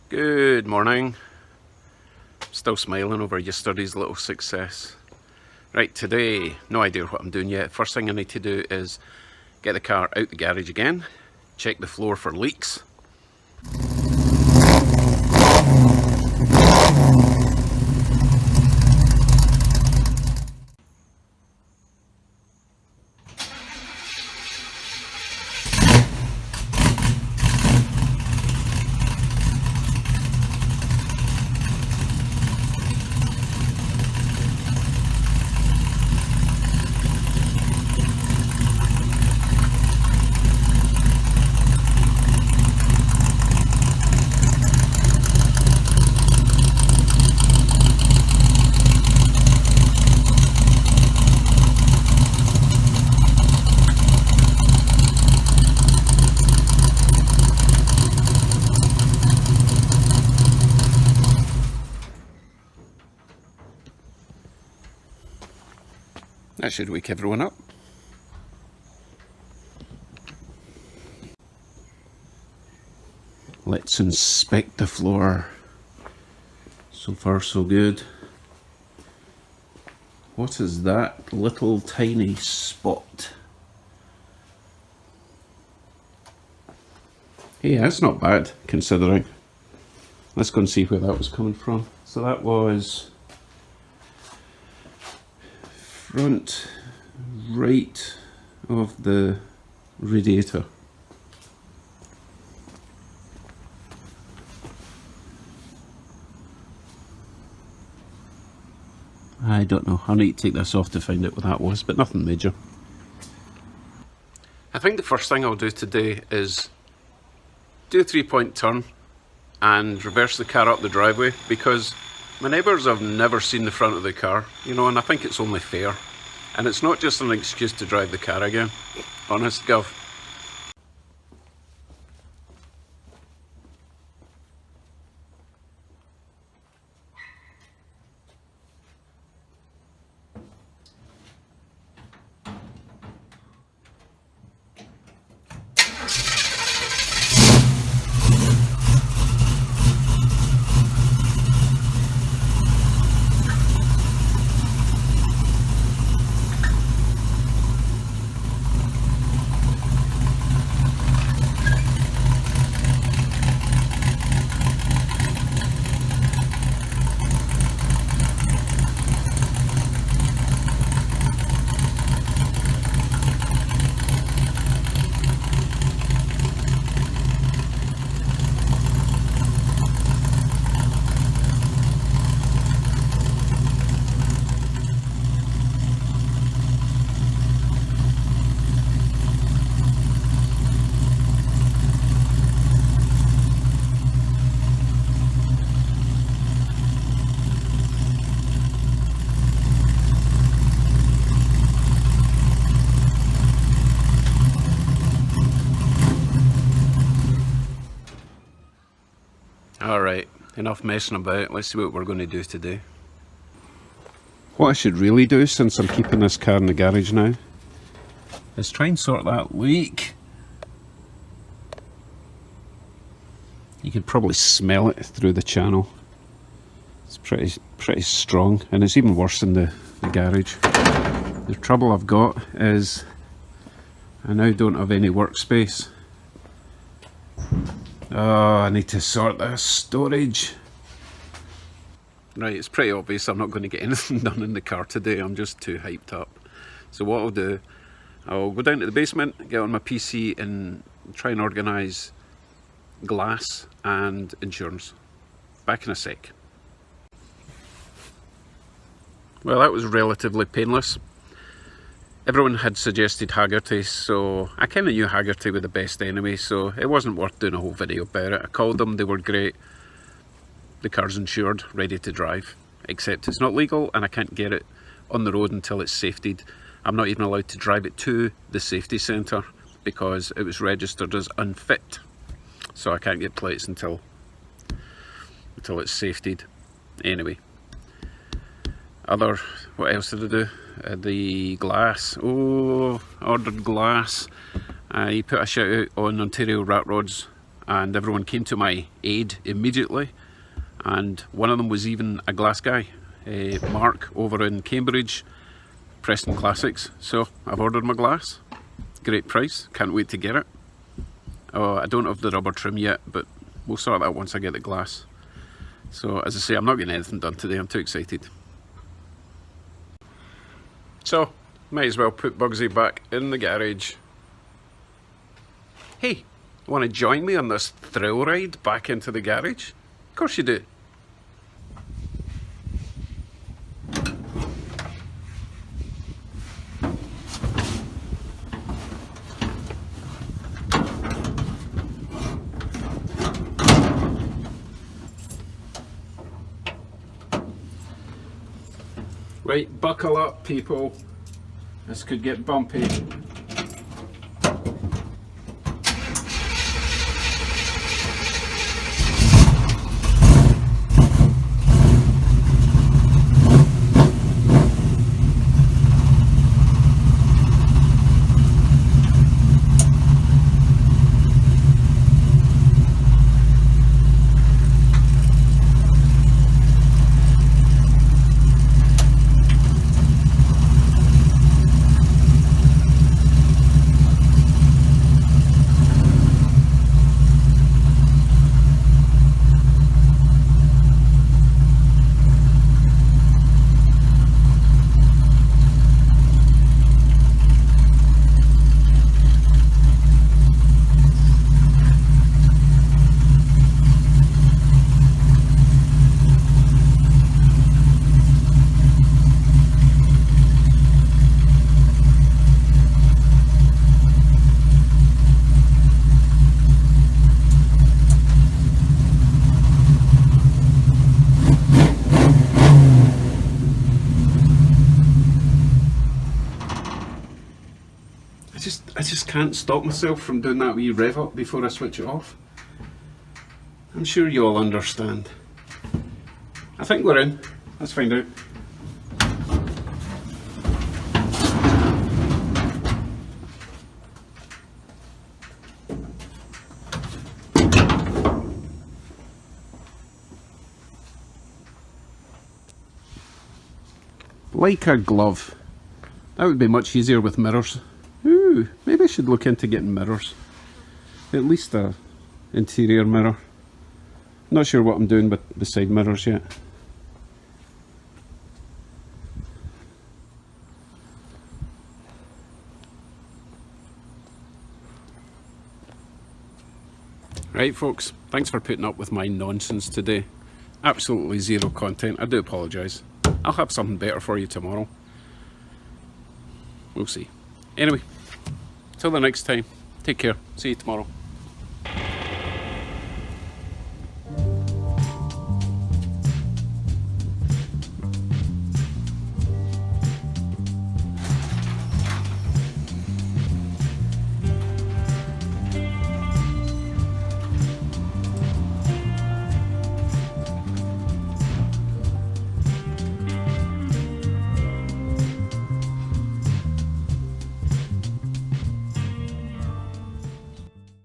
Good morning. Still smiling over yesterday's little success. Right, today, no idea what I'm doing yet. First thing I need to do is get the car out the garage again, check the floor for leaks. That should wake everyone up. Let's inspect the floor. So far so good. What is that little tiny spot? Hey, that's not bad considering. Let's go and see where that was coming from. So that was front right of the radiator. I don't know, I need to take this off to find out what that was, but nothing major. I think the first thing I'll do today is do a 3-point turn and reverse the car up the driveway, because my neighbours have never seen the front of the car, you know, and I think it's only fair. And it's not just an excuse to drive the car again. Honest, Gov. Alright, enough messing about. Let's see what we're going to do today. What I should really do, since I'm keeping this car in the garage now, is try and sort that leak. You can probably smell it through the channel. It's pretty strong, and it's even worse in the garage. The trouble I've got is I now don't have any workspace. Oh, I need to sort this storage. Right, it's pretty obvious I'm not going to get anything done in the car today. I'm just too hyped up. So what I'll do, I'll go down to the basement, get on my PC and try and organise glass and insurance. Back in a sec. Well, that was relatively painless. Everyone had suggested Haggerty, so I kind of knew Haggerty were the best anyway, so it wasn't worth doing a whole video about it. I called them, they were great. The car's insured, ready to drive, except it's not legal and I can't get it on the road until it's safetied. I'm not even allowed to drive it to the safety centre because it was registered as unfit, so I can't get plates until it's safetied. Anyway, what else did I do? The glass. Oh, ordered glass. He put a shout out on Ontario Rat Rods and everyone came to my aid immediately, and one of them was even a glass guy, Mark over in Cambridge, Preston Classics. So I've ordered my glass. Great price, can't wait to get it. Oh, I don't have the rubber trim yet, but we'll sort that out once I get the glass. So as I say, I'm not getting anything done today, I'm too excited. So, might as well put Bugsy back in the garage. Hey, want to join me on this thrill ride back into the garage? Of course you do. Right, buckle up people, this could get bumpy. I just can't stop myself from doing that wee rev up before I switch it off. I'm sure you all understand. I think we're in. Let's find out. Like a glove. That would be much easier with mirrors. Ooh, maybe I should look into getting mirrors. At least a interior mirror. Not sure what I'm doing with the side mirrors yet. Right folks, thanks for putting up with my nonsense today. Absolutely zero content, I do apologise. I'll have something better for you tomorrow. We'll see. Anyway, till the next time, take care. See you tomorrow.